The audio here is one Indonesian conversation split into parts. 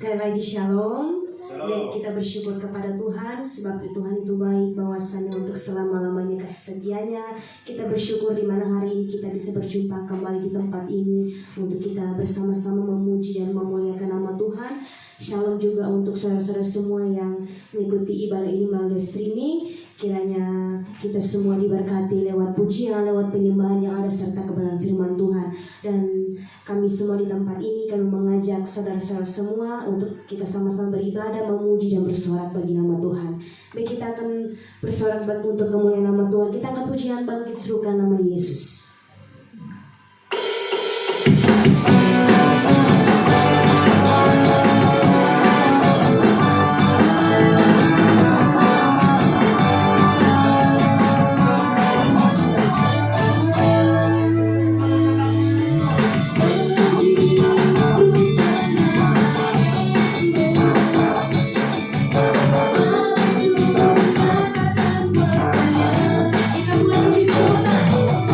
Sekali lagi shalom. Shalom. Dan kita bersyukur kepada Tuhan sebab Tuhan itu baik, bahwasannya untuk selama-lamanya kasih setianya. Kita bersyukur di mana hari ini kita bisa berjumpa kembali di tempat ini untuk kita bersama-sama memuji dan memuliakan nama Tuhan. Shalom juga untuk saudara-saudara semua yang mengikuti ibadah ini melalui streaming. Kiranya kita semua diberkati lewat pujian, lewat penyembahan yang ada serta kebenaran firman Tuhan. Dan kami semua di tempat ini kami mengajak saudara-saudara semua untuk kita sama-sama beribadah, memuji dan bersorak bagi nama Tuhan. Baik, kita akan bersorak untuk kemuliaan nama Tuhan. Kita akan pujian bangkit serukan nama Yesus.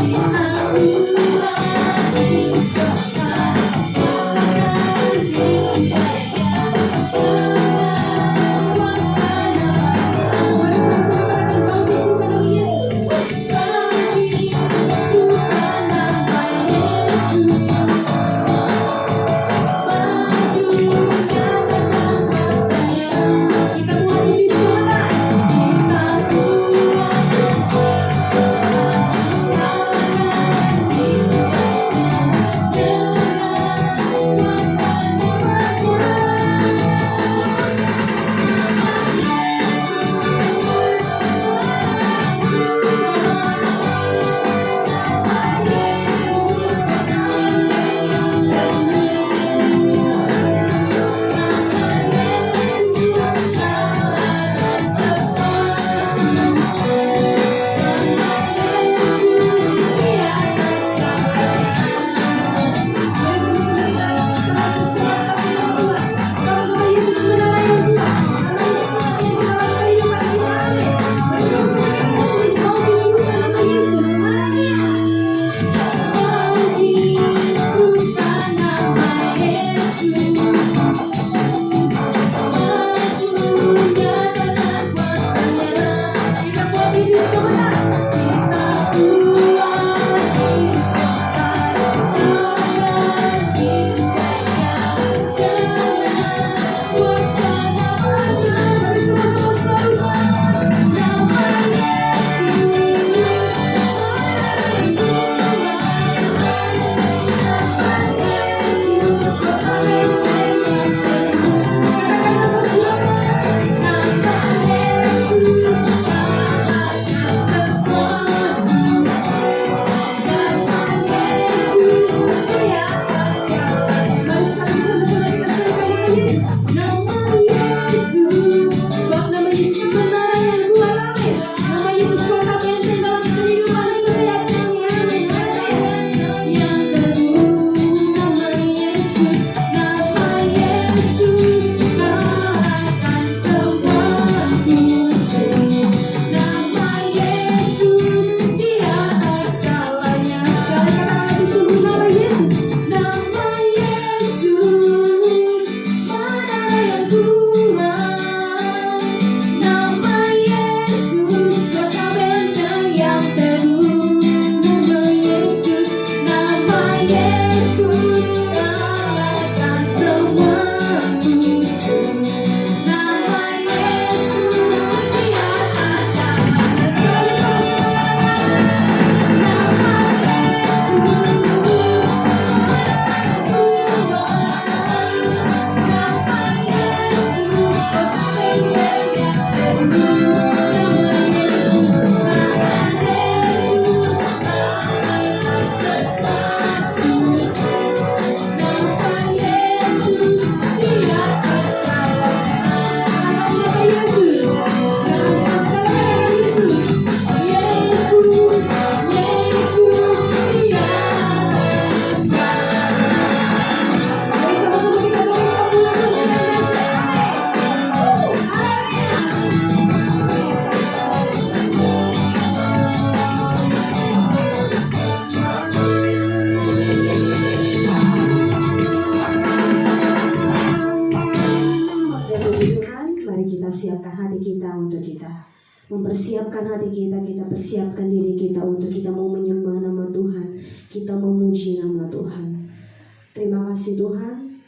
Kita mempersiapkan diri kita untuk kita mau menyembah nama Tuhan, kita memuji nama Tuhan. Terima kasih Tuhan,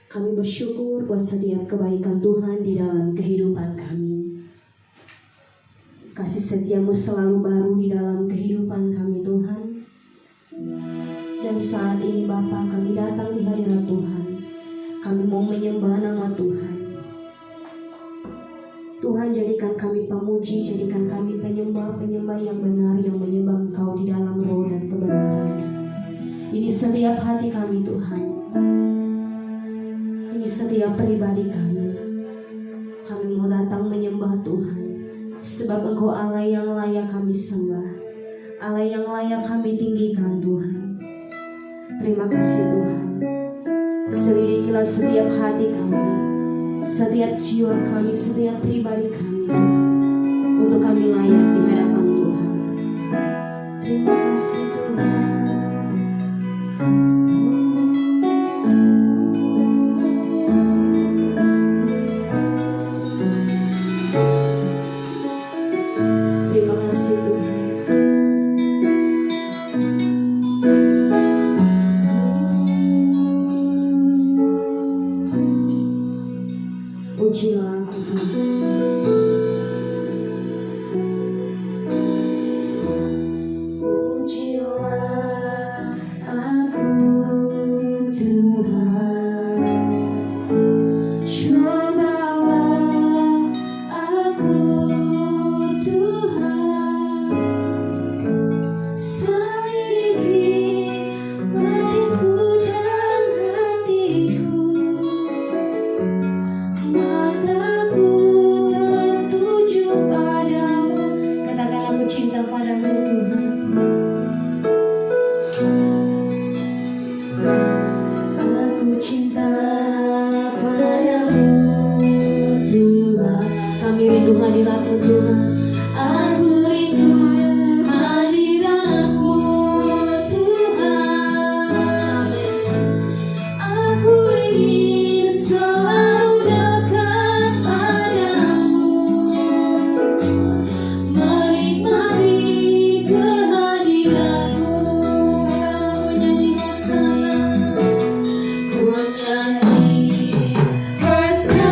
kami bersyukur buat setiap kebaikan Tuhan di dalam kehidupan kami. Kasih setiamu selalu baru di dalam kehidupan kami Tuhan. Dan saat ini Bapa, kami datang di hadirat Tuhan. Kami mau menyembah nama Tuhan. Tuhan, jadikan kami pemuji, jadikan kami penyembah-penyembah yang benar, yang menyembah Engkau di dalam roh dan kebenaran. Ini setiap hati kami Tuhan. Ini setiap pribadi kami. Kami mau datang menyembah Tuhan. Sebab Engkau Allah yang layak kami sembah, Allah yang layak kami tinggikan Tuhan. Terima kasih Tuhan. Selidikilah setiap hati kami, setiap jiwa kami, setiap pribadi kami Tuhan, untuk kami layak di hadapan Tuhan. Terima kasih Tuhan. Terima kasih Tuhan. Ujilah aku Tuhan. Ujilah aku Tuhan. Cobalah aku Tuhan. Selidiki batinku dan hatiku. Mataku tertuju padamu. Katakan aku cinta padamu Tuhan. Aku cinta padamu Tuhan. Kami rindu hadirat-Mu Tuhan. Aku rindu hadirat-Mu Tuhan. Aku ingin selalu dekat padamu, menikmati kehadiran-Mu. Ku nyanyi bersama, ku nyanyi bersama.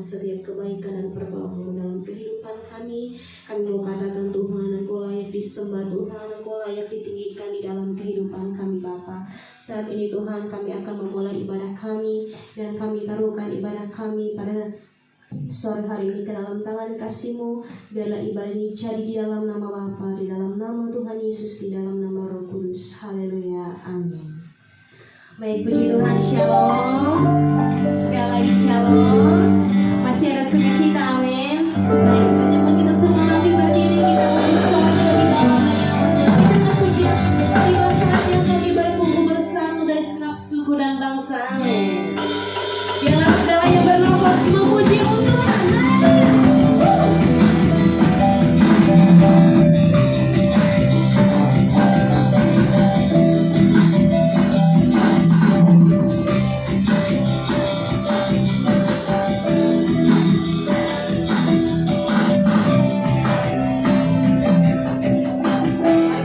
setiap kebaikan dan pertolongan dalam kehidupan kami. Kami mau katakan Tuhan, Engkau layak disembah Tuhan, Engkau layak ditinggikan di dalam kehidupan kami Bapa. Saat ini Tuhan, kami akan memulai ibadah kami dan kami taruhkan ibadah kami pada sore hari ini ke dalam tangan kasih-Mu. Biarlah ibadah ini jadi di dalam nama Bapa, di dalam nama Tuhan Yesus, di dalam nama Roh Kudus. Haleluya, amin. Baik, puji Tuhan, shalom. Sekali lagi shalom. Masih ada sukacita, amin. Baik, sejauh kita semua lagi berdiri, kita bersorak lebih dalam lagi nama Tuhan. Kita pujian, tiba saatnya kami berkumpul bersatu dari segenap suara. suku dan bangsa. Amin. Biarlah segala yang bernafas memuji Tuhan.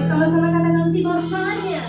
Sama-sama katakan tibasanya.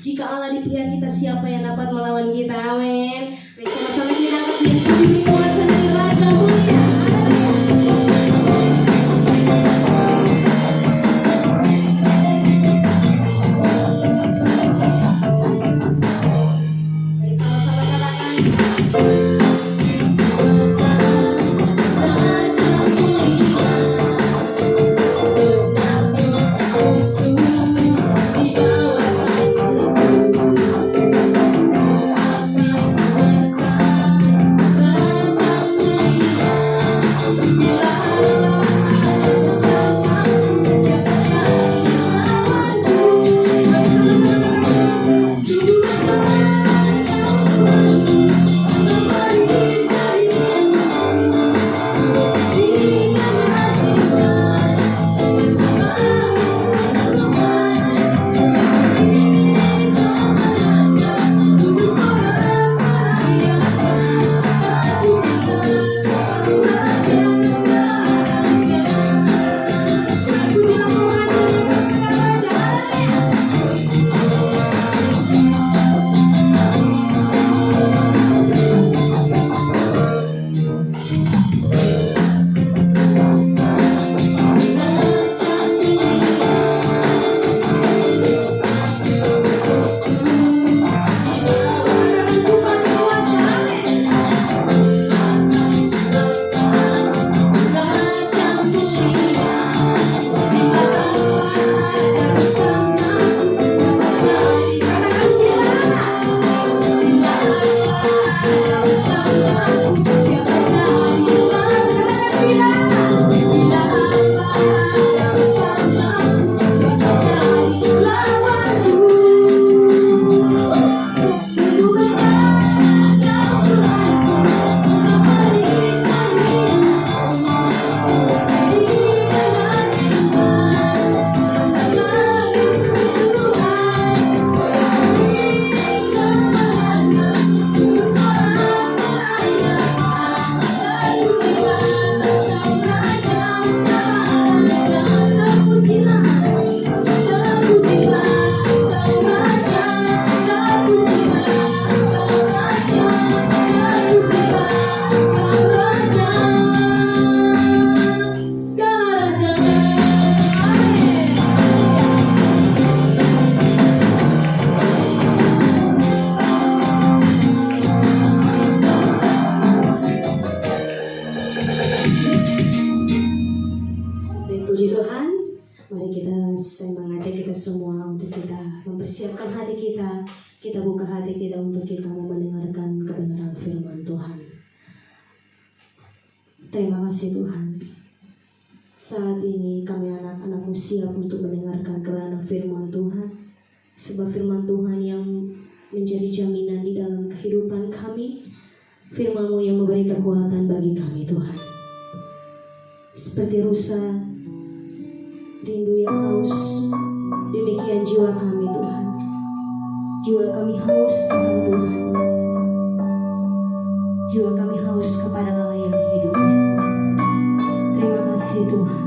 Jika Allah di pihak kita, siapa yang dapat melawan kita? Amin. Sama-sama kita angkat pujian, ku diberi kuasa dari Raja Mulia. Mari sama-sama katakan. kita buka hati kita untuk kita mau mendengarkan kebenaran firman Tuhan. Terima kasih Tuhan. Saat ini kami anak-anakmu siap untuk mendengarkan kebenaran firman Tuhan. Sebab firman Tuhan yang menjadi jaminan di dalam kehidupan kami. Firman-Mu yang memberi kekuatan bagi kami Tuhan. Seperti rusa rindu yang haus, demikian jiwa kami Tuhan. Jiwa kami haus akan Tuhan. Jiwa kami haus kepada Allah yang hidup. Terima kasih Tuhan.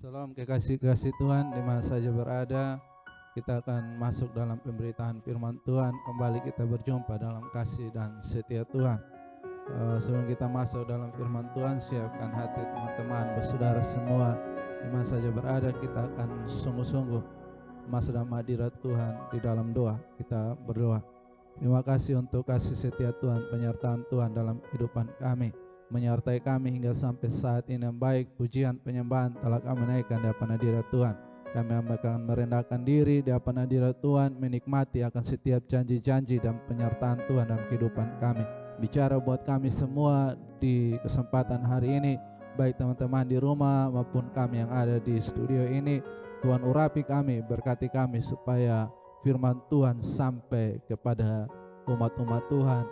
Salam kekasih-kasih Tuhan, di mana saja berada, kita akan masuk dalam pemberitaan firman Tuhan. Kembali kita berjumpa dalam kasih dan setia Tuhan. Sebelum kita masuk dalam firman Tuhan, siapkan hati teman-teman, bersaudara semua, di mana saja berada, kita akan sungguh-sungguh masuk dalam hadirat Tuhan di dalam doa. Kita berdoa. Terima kasih untuk kasih setia Tuhan, penyertaan Tuhan dalam kehidupan kami, menyertai kami hingga sampai saat ini yang baik. Pujian penyembahan telah kami naikkan di hadapan hadirat Tuhan. Kami akan merendahkan diri di hadapan hadirat Tuhan, menikmati akan setiap janji-janji dan penyertaan Tuhan dalam kehidupan kami. Bicara buat kami semua di kesempatan hari ini, baik teman-teman di rumah maupun kami yang ada di studio ini. Tuhan urapi kami, berkati kami supaya firman Tuhan sampai kepada umat-umat Tuhan,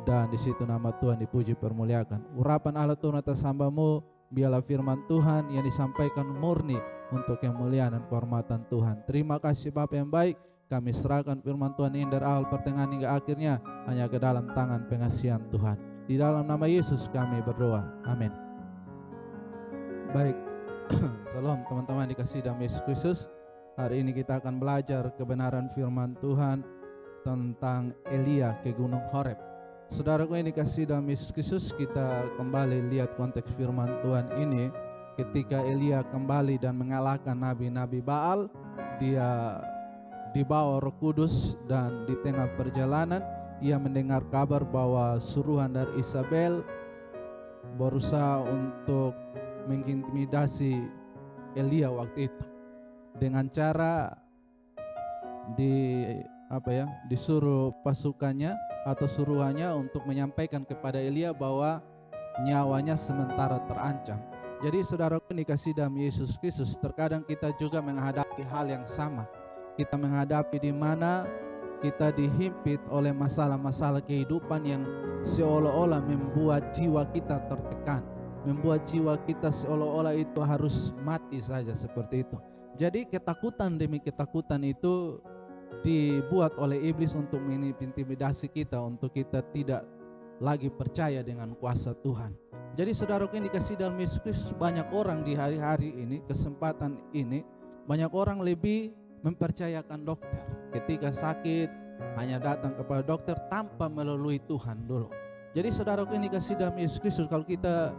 dan di situ nama Tuhan dipuji permuliakan. Urapan Allah Tuhan atas hamba-Mu, biarlah firman Tuhan yang disampaikan murni untuk kemuliaan dan kehormatan Tuhan. Terima kasih Bapa yang baik, kami serahkan firman Tuhan ini dari awal pertengahan hingga akhirnya hanya ke dalam tangan pengasihan Tuhan. Di dalam nama Yesus kami berdoa, amin. Baik, salam teman-teman dikasih dalam Yesus Kristus. Hari ini kita akan belajar kebenaran firman Tuhan tentang Elia ke Gunung Horeb. Saudaraku yang dikasih dalam Yesus Kristus, kita kembali lihat konteks firman Tuhan ini. Ketika Elia kembali dan mengalahkan nabi-nabi Baal, dia dibawa Roh Kudus, dan di tengah perjalanan ia mendengar kabar bahwa suruhan dari Isabel berusaha untuk mengintimidasi Elia waktu itu dengan cara disuruh pasukannya atau suruhannya untuk menyampaikan kepada Elia bahwa nyawanya sementara terancam. Jadi saudaraku dikasih dalam Yesus Kristus, terkadang kita juga menghadapi hal yang sama. Kita menghadapi di mana kita dihimpit oleh masalah-masalah kehidupan yang seolah-olah membuat jiwa kita tertekan, membuat jiwa kita seolah-olah itu harus mati saja seperti itu. Jadi ketakutan demi ketakutan itu dibuat oleh iblis untuk mengintimidasi kita, untuk kita tidak lagi percaya dengan kuasa Tuhan. Jadi saudaraku yang dikasih dalam Yesus Kristus, banyak orang di hari-hari ini, kesempatan ini, banyak orang lebih mempercayakan dokter. Ketika sakit hanya datang kepada dokter tanpa melalui Tuhan dulu. Jadi saudaraku yang dikasih dalam Yesus Kristus, kalau kita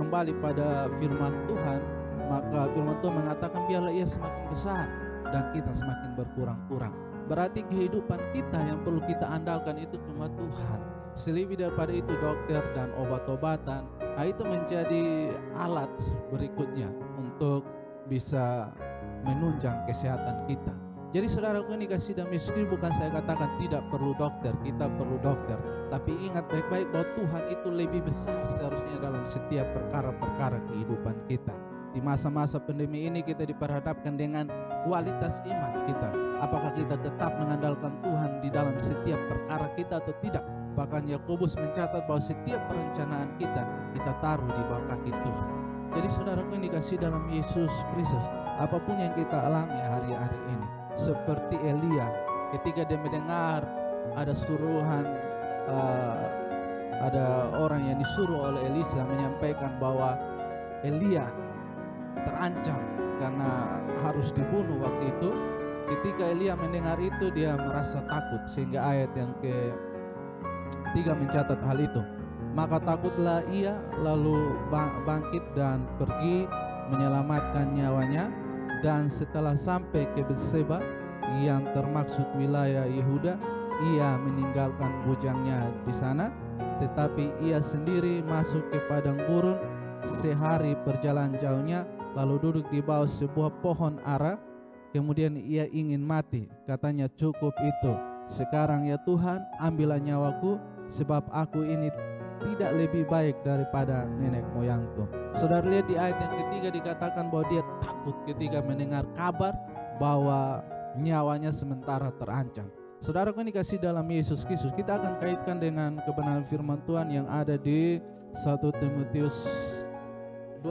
kembali pada firman Tuhan, maka firman Tuhan mengatakan biarlah ia semakin besar dan kita semakin berkurang-kurang. Berarti kehidupan kita yang perlu kita andalkan itu cuma Tuhan. Selebih daripada itu dokter dan obat-obatan, itu menjadi alat berikutnya untuk bisa menunjang kesehatan kita. Jadi saudaraku ini kasih dalam Yesus Kristus, bukan saya katakan tidak perlu dokter, kita perlu dokter. Tapi ingat baik-baik bahwa Tuhan itu lebih besar seharusnya dalam setiap perkara-perkara kehidupan kita. Di masa-masa pandemi ini kita diperhadapkan dengan kualitas iman kita. Apakah kita tetap mengandalkan Tuhan di dalam setiap perkara kita atau tidak? Bahkan Yakobus mencatat bahwa setiap perencanaan kita taruh di bawah kaki Tuhan. Jadi saudaraku ini kasih dalam Yesus Kristus, apapun yang kita alami hari-hari ini, seperti Elia ketika dia mendengar ada suruhan, ada orang yang disuruh oleh Elisa menyampaikan bahwa Elia terancam karena harus dibunuh waktu itu. Ketika Elia mendengar itu, dia merasa takut, sehingga ayat yang ke-3 mencatat hal itu. Maka takutlah ia, lalu bangkit dan pergi menyelamatkan nyawanya. Dan setelah sampai ke Betseba yang termaksud wilayah Yehuda, ia meninggalkan bujangnya di sana, tetapi ia sendiri masuk ke padang gurun sehari perjalanan jauhnya, lalu duduk di bawah sebuah pohon ara. Kemudian ia ingin mati. Katanya, cukup itu. Sekarang ya Tuhan, ambillah nyawaku, sebab aku ini tidak lebih baik daripada nenek moyangku. Saudara lihat di ayat yang ketiga dikatakan bahwa dia takut ketika mendengar kabar bahwa nyawanya sementara terancam. Saudara ini kasih dalam Yesus Kristus, kita akan kaitkan dengan kebenaran firman Tuhan yang ada di 2 Timotius 1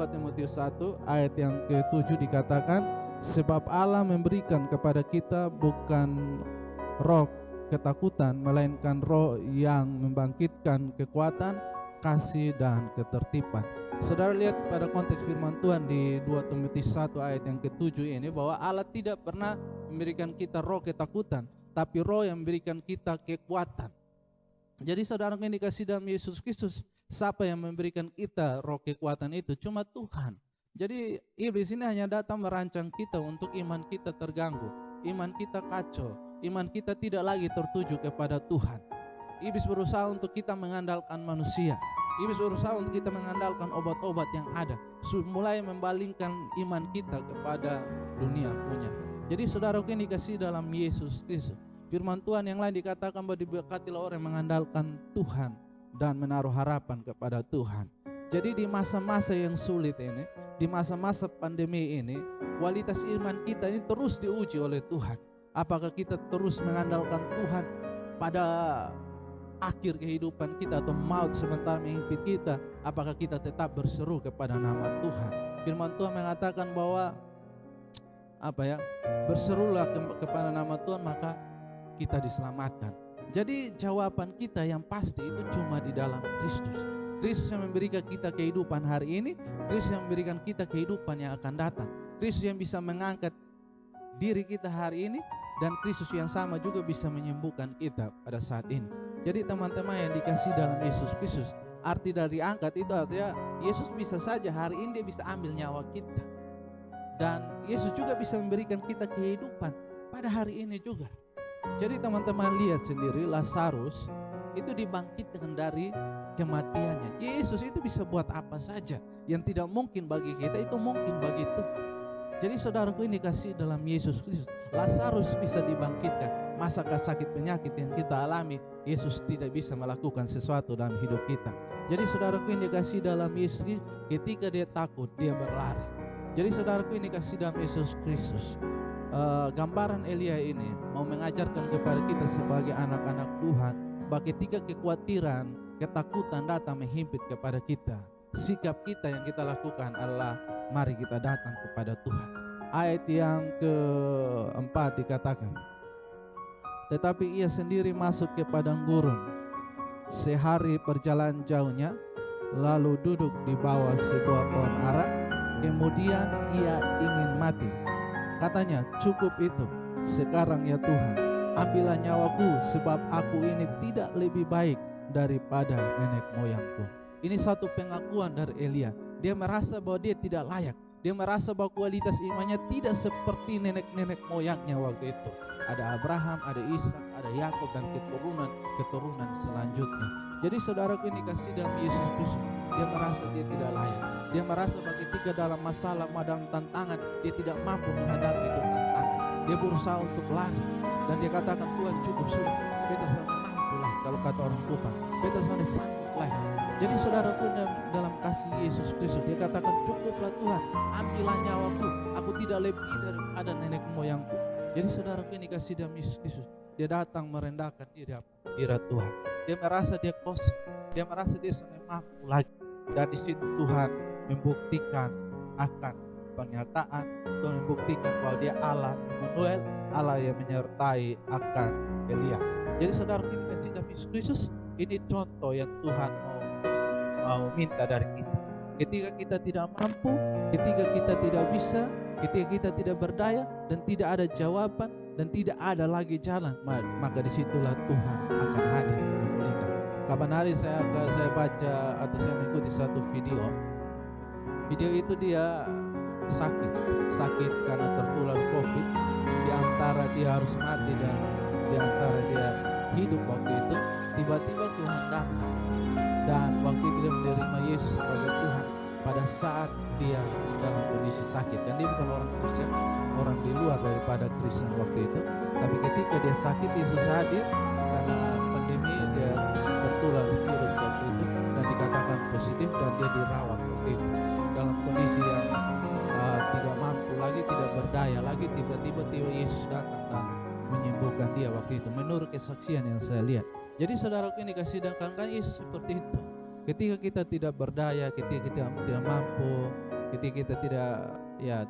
ayat yang ke-7 dikatakan, sebab Allah memberikan kepada kita bukan roh ketakutan, melainkan roh yang membangkitkan kekuatan, kasih, dan ketertiban. Saudara lihat pada konteks firman Tuhan di 2 Timotius 1 ayat yang ke-7 ini, bahwa Allah tidak pernah memberikan kita roh ketakutan, tapi roh yang memberikan kita kekuatan. Jadi saudara yang dikasih dalam Yesus Kristus, siapa yang memberikan kita roh kekuatan itu? Cuma Tuhan. Jadi iblis ini hanya datang merancang kita untuk iman kita terganggu, iman kita kacau, iman kita tidak lagi tertuju kepada Tuhan. Iblis berusaha untuk kita mengandalkan manusia. Iblis berusaha untuk kita mengandalkan obat-obat yang ada, mulai membalingkan iman kita kepada dunia punya. Jadi saudaraku yang dikasih dalam Yesus Kristus, firman Tuhan yang lain dikatakan bahwa diberkatilah orang yang mengandalkan Tuhan dan menaruh harapan kepada Tuhan. Jadi di masa-masa yang sulit ini, di masa-masa pandemi ini, kualitas iman kita ini terus diuji oleh Tuhan. Apakah kita terus mengandalkan Tuhan pada akhir kehidupan kita atau maut sebentar menghimpit kita? Apakah kita tetap berseru kepada nama Tuhan? Firman Tuhan mengatakan bahwa berserulah kepada nama Tuhan maka kita diselamatkan. Jadi jawaban kita yang pasti itu cuma di dalam Kristus. Kristus yang memberikan kita kehidupan hari ini, Kristus yang memberikan kita kehidupan yang akan datang, Kristus yang bisa mengangkat diri kita hari ini, dan Kristus yang sama juga bisa menyembuhkan kita pada saat ini. Jadi teman-teman yang dikasih dalam Yesus Kristus, arti dari angkat itu artinya Yesus bisa saja hari ini dia bisa ambil nyawa kita, dan Yesus juga bisa memberikan kita kehidupan pada hari ini juga. Jadi teman-teman lihat sendiri, Lazarus itu dibangkitkan dari kematiannya. Yesus itu bisa buat apa saja. Yang tidak mungkin bagi kita itu mungkin bagi Tuhan. Jadi saudaraku ini kasih dalam Yesus Kristus, Lazarus bisa dibangkitkan. Masakah sakit penyakit yang kita alami, Yesus tidak bisa melakukan sesuatu dalam hidup kita. Jadi saudaraku ini kasih dalam Yesus Kristus, ketika dia takut dia berlari. Jadi saudaraku ini kasih dalam Yesus Kristus, gambaran Elia ini mau mengajarkan kepada kita sebagai anak-anak Tuhan, bahwa ketika kekhawatiran, ketakutan datang menghimpit kepada kita, sikap kita yang kita lakukan adalah mari kita datang kepada Tuhan. Ayat yang keempat dikatakan, tetapi ia sendiri masuk ke padang gurun sehari perjalanan jauhnya, lalu duduk di bawah sebuah pohon ara. Kemudian ia ingin mati. Katanya, cukup itu. Sekarang ya Tuhan, ambillah nyawaku, sebab aku ini tidak lebih baik daripada nenek moyangku. Ini satu pengakuan dari Elia. Dia merasa bahwa dia tidak layak. Dia merasa bahwa kualitas imannya tidak seperti nenek-nenek moyangnya waktu itu. Ada Abraham, ada Ishak, ada Yakub, dan keturunan selanjutnya. Jadi saudaraku ini kasih dalam Yesus Kristus, dia merasa dia tidak layak. Dia merasa bahwa ketika dalam masalah, dalam tantangan, dia tidak mampu menghadapi itu tantangan. Dia berusaha untuk lari dan dia katakan, Tuhan cukup sudah, beta sana mampu lah, kalau kata orang Kupang, beta sana sanggup lah. Jadi saudaraku, dalam kasih Yesus Kristus, dia katakan, cukuplah Tuhan, ambillah nyawaku, aku tidak lebih daripada nenek moyangku. Jadi saudaraku, ini kasih dalam Yesus Kristus, dia datang merendahkan diri hadirat Tuhan. Dia merasa dia kosong, dia merasa dia sana mampu lagi. Dan di situ Tuhan membuktikan akan pernyataan, Tuhan membuktikan bahwa dia Allah Immanuel, Allah yang menyertai akan Elia. Jadi saudara, ini kasih dalam Yesus Kristus, ini contoh yang Tuhan mau minta dari kita. Ketika kita tidak mampu, ketika kita tidak bisa, ketika kita tidak berdaya dan tidak ada jawaban dan tidak ada lagi jalan, maka disitulah Tuhan akan hadir memulihkan. Kapan hari saya baca atau saya mengikuti satu video itu dia sakit karena tertular COVID. Di antara dia harus mati dan di antara dia hidup waktu itu, tiba-tiba Tuhan datang dan waktu itu dia menerima Yesus sebagai Tuhan pada saat dia dalam kondisi sakit. Kan dia bukan orang Kristen, orang di luar daripada Kristen waktu itu, tapi ketika dia sakit, Yesus hadir karena pandemi, dia tertular virus waktu itu dan dikatakan positif dan dia dirawat waktu itu dalam kondisi yang tidak mampu lagi, tidak berdaya lagi. Tiba-tiba Yesus datang dan menyembuhkan dia waktu itu, menurut kesaksian yang saya lihat. Jadi saudaraku, ini kasih kan Yesus seperti itu. Ketika kita tidak berdaya, ketika kita tidak mampu, ketika kita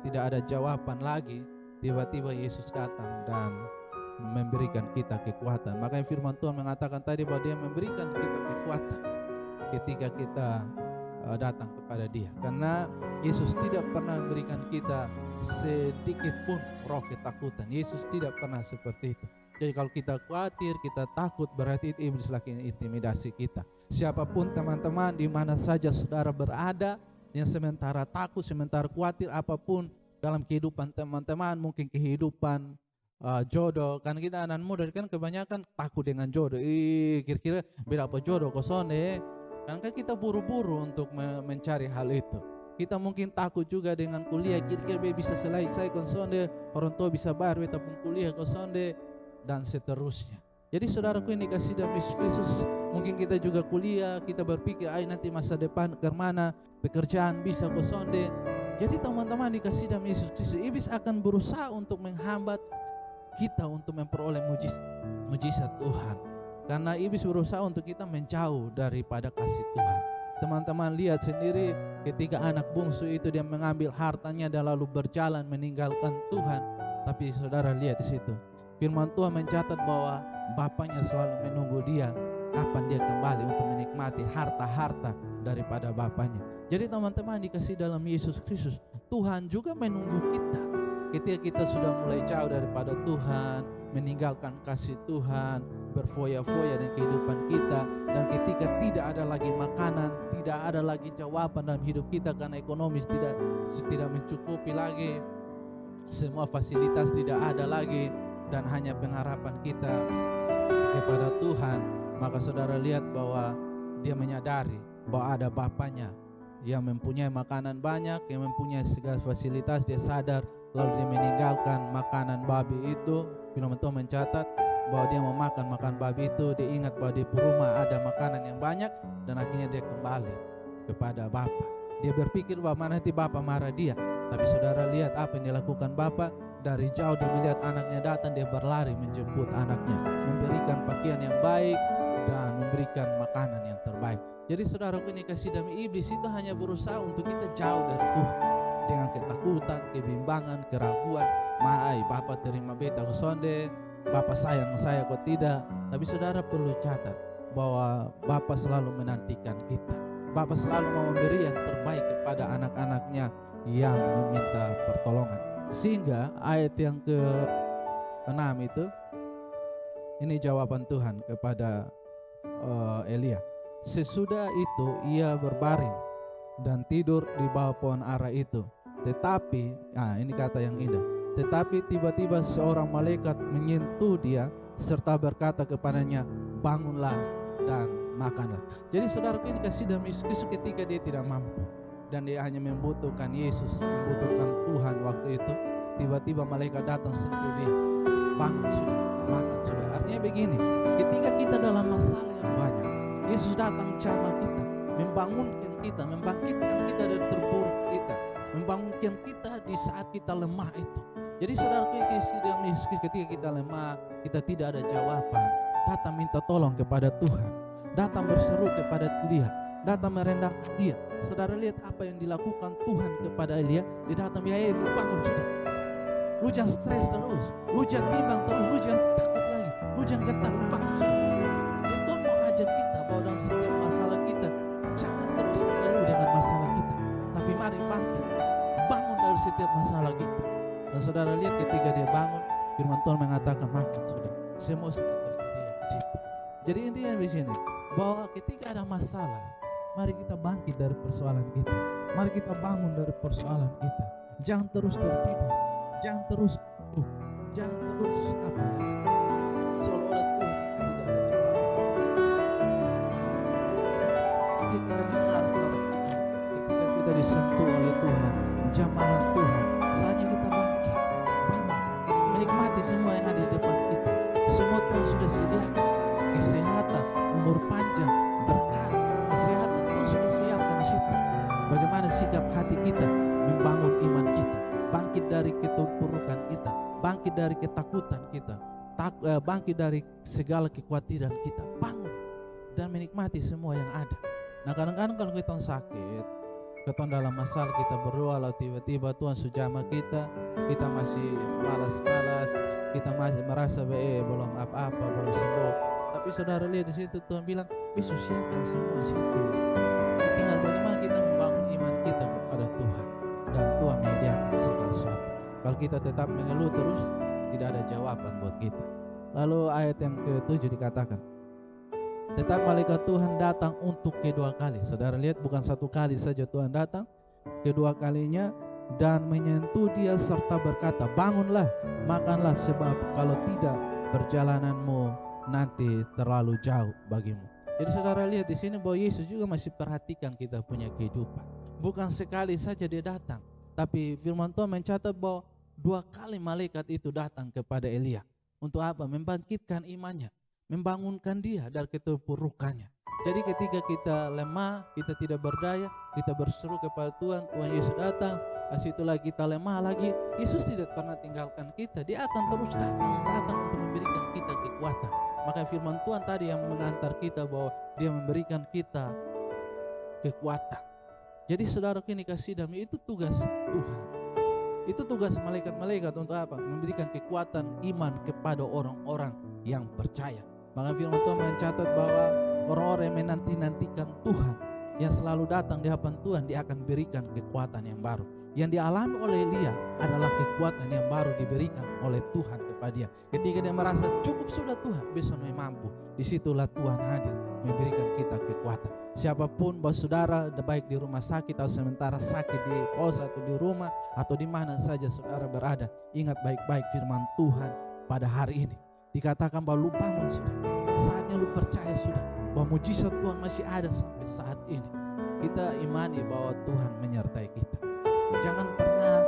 tidak ada jawaban lagi, tiba-tiba Yesus datang dan memberikan kita kekuatan. Makanya firman Tuhan mengatakan tadi bahwa dia memberikan kita kekuatan ketika kita datang kepada dia. Karena Yesus tidak pernah memberikan kita sedikit pun roh ketakutan. Yesus tidak pernah seperti itu. Jadi kalau kita khawatir, kita takut, berarti iblis lagi intimidasi kita. Siapapun teman-teman, di mana saja saudara berada, yang sementara takut, sementara khawatir apapun dalam kehidupan teman-teman, mungkin kehidupan jodoh. Kan kita anak muda kan kebanyakan takut dengan jodoh. Kira-kira beda apa jodoh kosone. Kan kita buru-buru untuk mencari hal itu. Kita mungkin takut juga dengan kuliah, kira-kira bisa selesai kosonde, orang tua bisa bayar tapi kuliah kosonde, dan seterusnya. Jadi saudaraku, ini kasih dalam Yesus Kristus, mungkin kita juga kuliah, kita berpikir nanti masa depan kemana, pekerjaan bisa kosonde. Jadi teman-teman, dikasih dalam Yesus Kristus, iblis akan berusaha untuk menghambat kita untuk memperoleh mujizat Tuhan. Karena iblis berusaha untuk kita menjauh daripada kasih Tuhan. Teman-teman lihat sendiri, ketika anak bungsu itu dia mengambil hartanya dan lalu berjalan meninggalkan Tuhan. Tapi saudara lihat di situ, firman Tuhan mencatat bahwa bapaknya selalu menunggu dia kapan dia kembali untuk menikmati harta-harta daripada bapaknya. Jadi teman-teman, dikasih dalam Yesus Kristus, Tuhan juga menunggu kita. Ketika kita sudah mulai jauh daripada Tuhan, meninggalkan kasih Tuhan, berfoya-foya dengan kehidupan kita, dan ketika tidak ada lagi makanan, tidak ada lagi jawaban dalam hidup kita karena ekonomis tidak mencukupi lagi, semua fasilitas tidak ada lagi, dan hanya pengharapan kita kepada Tuhan, maka saudara lihat bahwa dia menyadari bahwa ada bapaknya yang mempunyai makanan banyak, yang mempunyai segala fasilitas. Dia sadar, lalu dia meninggalkan makanan babi itu. Firman Tuhan mencatat bahwa dia memakan makan babi itu. Dia ingat bahwa di rumah ada makanan yang banyak, dan akhirnya dia kembali kepada Bapa. Dia berpikir bahwa nanti Bapa marah dia, tapi saudara lihat apa yang dilakukan Bapa. Dari jauh dia melihat anaknya datang, dia berlari menjemput anaknya, memberikan pakaian yang baik dan memberikan makanan yang terbaik. Jadi saudaraku, ini kasih dalam iblis itu hanya berusaha untuk kita jauh dari Tuhan dengan ketakutan, kebimbangan, keraguan. Bapa terima beta sonde, Bapa sayang saya kok tidak. Tapi saudara perlu catat bahwa Bapa selalu menantikan kita. Bapa selalu mau memberi yang terbaik kepada anak-anaknya yang meminta pertolongan. Sehingga ayat yang ke-6 itu, ini jawaban Tuhan kepada Elia. Sesudah itu ia berbaring dan tidur di bawah pohon ara itu. Tetapi, ini kata yang indah. Tetapi tiba-tiba seorang malaikat menyentuh dia serta berkata kepadanya, bangunlah dan makanlah. Jadi saudaraku, ini kasih dalam Yesus ketika dia tidak mampu dan dia hanya membutuhkan Yesus, membutuhkan Tuhan waktu itu. tiba-tiba malaikat datang sentuh dia, bangun sudah, makan sudah. Artinya begini, ketika kita dalam masalah yang banyak, Yesus datang jamah kita, membangunkan kita, membangkitkan kita dari terpuruk kita, membangunkan kita di saat kita lemah itu. Jadi saudara kasih dalam Yesus, ketika kita lemah, kita tidak ada jawaban, datang minta tolong kepada Tuhan, datang berseru kepada Dia, datang merendahkan Dia. Saudara lihat apa yang dilakukan Tuhan kepada Elia. Dia datang, ya lu bangun sudah, lu jangan stres terus, lu jangan bimbang terus, lu jangan takut lagi, lu jangan getar, lu bangun sudah. Dia Tuhan mau ajak kita bahwa dalam setiap masalah kita jangan terus mengeluh dengan masalah kita, tapi mari bangkit, bangun dari setiap masalah kita. Dan saudara lihat ketika dia bangun, firman Tuhan mengatakan makan sudah, semua sudah tersedia di situ. Jadi intinya di sini bahwa ketika ada masalah, mari kita bangkit dari persoalan kita, mari kita bangun dari persoalan kita. Jangan terus tertidur, jangan terus apa ya, seolah-olah Tuhan itu tidak ada jawaban. Ketika kita dengar suara Tuhan, ketika kita disentuh oleh Tuhan, jamahan Tuhan, saatnya kita bangkit, bangun, menikmati semua yang ada di depan kita. Semua Tuhan sudah sediakan, kesehatan, umur panjang, berkat, kesehatan Tuhan sudah siapkan di situ. Bagaimana sikap hati kita membangun iman kita, bangkit dari keterpurukan kita, bangkit dari ketakutan kita, bangkit dari segala kekhawatiran kita, bangun dan menikmati semua yang ada. Nah kadang-kadang kalau kita sakit, kita dalam masalah, kita berdoa, lalu tiba-tiba Tuhan sujama kita masih malas-malas, kita masih merasa belum apa-apa, belum sembuh. Tapi saudara lihat di situ Tuhan bilang, Yesus siapkan semua di situ. Tinggal bagaimana kita membangun iman kita kepada Tuhan, dan Tuhan menyediakan segala sesuatu. Kalau kita tetap mengeluh terus, tidak ada jawaban buat kita. Lalu ayat yang ke-7 dikatakan, tetap malaikat Tuhan datang untuk kedua kali. Saudara lihat, bukan satu kali saja Tuhan datang, kedua kalinya, dan menyentuh dia serta berkata, bangunlah, makanlah, sebab kalau tidak perjalananmu nanti terlalu jauh bagimu. Jadi saudara lihat di sini bahwa Yesus juga masih perhatikan kita punya kehidupan. Bukan sekali saja dia datang, tapi firman Tuhan mencatat bahwa 2 kali malaikat itu datang kepada Elia. Untuk apa? Membangkitkan imannya, membangunkan dia dari keterpurukannya. Jadi ketika kita lemah, kita tidak berdaya, kita berseru kepada Tuhan, Tuhan Yesus datang. Situlah kita lemah lagi, Yesus tidak pernah tinggalkan kita. Dia akan terus datang untuk memberikan kita kekuatan. Maka firman Tuhan tadi yang mengantar kita bahwa dia memberikan kita kekuatan. Jadi saudara kini kasih damai, itu tugas Tuhan. Itu tugas malaikat-malaikat untuk apa? Memberikan kekuatan iman kepada orang-orang yang percaya. Maka firman Tuhan mencatat bahwa orang-orang yang menanti-nantikan Tuhan, yang selalu datang di hadapan Tuhan, dia akan berikan kekuatan yang baru. Yang dialami oleh Elia adalah kekuatan yang baru diberikan oleh Tuhan kepada dia. Ketika dia merasa cukup sudah Tuhan, bisa mampu, disitulah Tuhan hadir memberikan kita kekuatan. Siapapun bahwa saudara, baik di rumah sakit atau sementara sakit di kos atau di rumah atau di mana saja saudara berada, ingat baik-baik firman Tuhan pada hari ini. Dikatakan bahwa lu bangun sudah, saatnya lu percaya sudah bahwa mujizat Tuhan masih ada sampai saat ini. Kita imani bahwa Tuhan menyertai kita. Jangan pernah